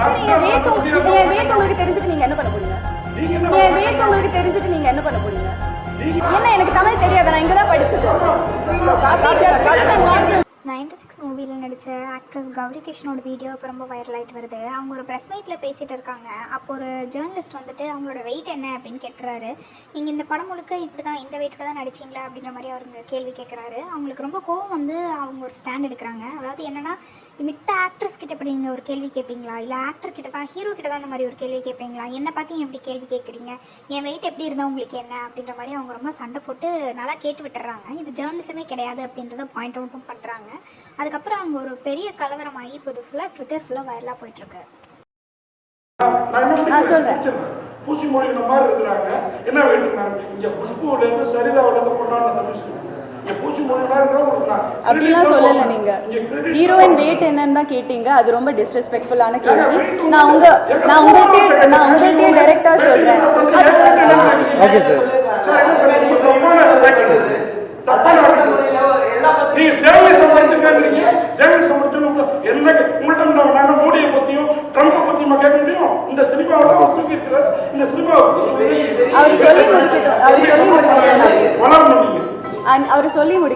உங்களுக்கு தெரிஞ்சுட்டு நீங்க என்ன பண்ண போறீங்க? உங்களுக்கு தெரிஞ்சுட்டு நீங்க என்ன பண்ண போறீங்க? என்ன எனக்கு தமிழ் தெரியாது, நான் இங்கதான் படிச்சது. 96 மூவியில் நடித்த ஆக்ட்ரஸ் கௌரி கிருஷ்ணோட வீடியோ இப்போ ரொம்ப வைரல் ஆகிட்டு வருது. அவங்க ஒரு ப்ரெஸ் மீட்டில் பேசிகிட்டு இருக்காங்க. அப்போ ஒரு ஜேர்னலிஸ்ட் வந்துட்டு அவங்களோட வெயிட் என்ன அப்படின்னு கேட்டுறாரு. நீங்கள் இந்த படம் முழுக்க இப்படி தான் இந்த வெயிட்டோட தான் நடிச்சிங்களா அப்படின்ற மாதிரி அவங்க கேள்வி கேட்குறாரு. அவங்களுக்கு ரொம்ப கோவம் வந்து அவங்க ஒரு ஸ்டாண்ட் எடுக்கிறாங்க. அதாவது என்னென்னா, மித்த ஆக்ட்ரஸ் கிட்ட இப்படி நீங்கள் ஒரு கேள்வி கேட்பீங்களா, இல்லை ஆக்டர் கிட்ட தான், ஹீரோ கிட்ட தான் இந்த மாதிரி ஒரு கேள்வி கேட்பீங்களா, என்னை பார்த்து எப்படி கேள்வி கேட்குறீங்க, என் வெயிட் எப்படி இருந்தால் உங்களுக்கு என்ன அப்படின்ற மாதிரி அவங்க ரொம்ப சண்டை போட்டு நல்லா கேட்டு விட்டுறாங்க. இது ஜேர்னலிசமே கிடையாது அப்படின்றத பாயிண்ட் அவுட்டும் பண்ணுறாங்க. அதுக்கப்புறம் அவங்க ஒரு பெரிய கலவரமாகி இப்போ ஃபுல்லாக ட்விட்டர் ஃபுல்லாக வைரலாக போயிட்டுருக்கு. நான் சொல்றேன், பூசி மொழிகிற மாதிரி இருக்கிறாங்க. என்ன வேண்டினாங்க இங்க குஷ்புலேருந்து சரிதாவிலேருந்து கொண்டாடின தமிழ் அப்படிலாம் சொல்லல. நீங்க ஹீரோயின் வெயிட் என்னன்னு தான் கேட்டீங்க. அது ரொம்ப டிஸ்ரெஸ்பெக்ட்ஃபுல்லான கேள்வி. நான் உங்கள்கிட்ட டைரக்டா சொல்றேன். Okay sir. நீங்க ஜேர்னலிசம் படிச்சிருக்கீங்க. ஜேர்னலிசம் படிச்சு உங்கள்கிட்ட நாங்க மோடியை பத்தியும் ட்ரம்பை பத்தியுமா கேட்க முடியும்? இந்த சினிமாவோட தூக்கி இருக்கிறார். இந்த சினிமா அவர் சொல்லி முடிக்கட்டும். அவர் சொல்லி முடிக்கட்டும்.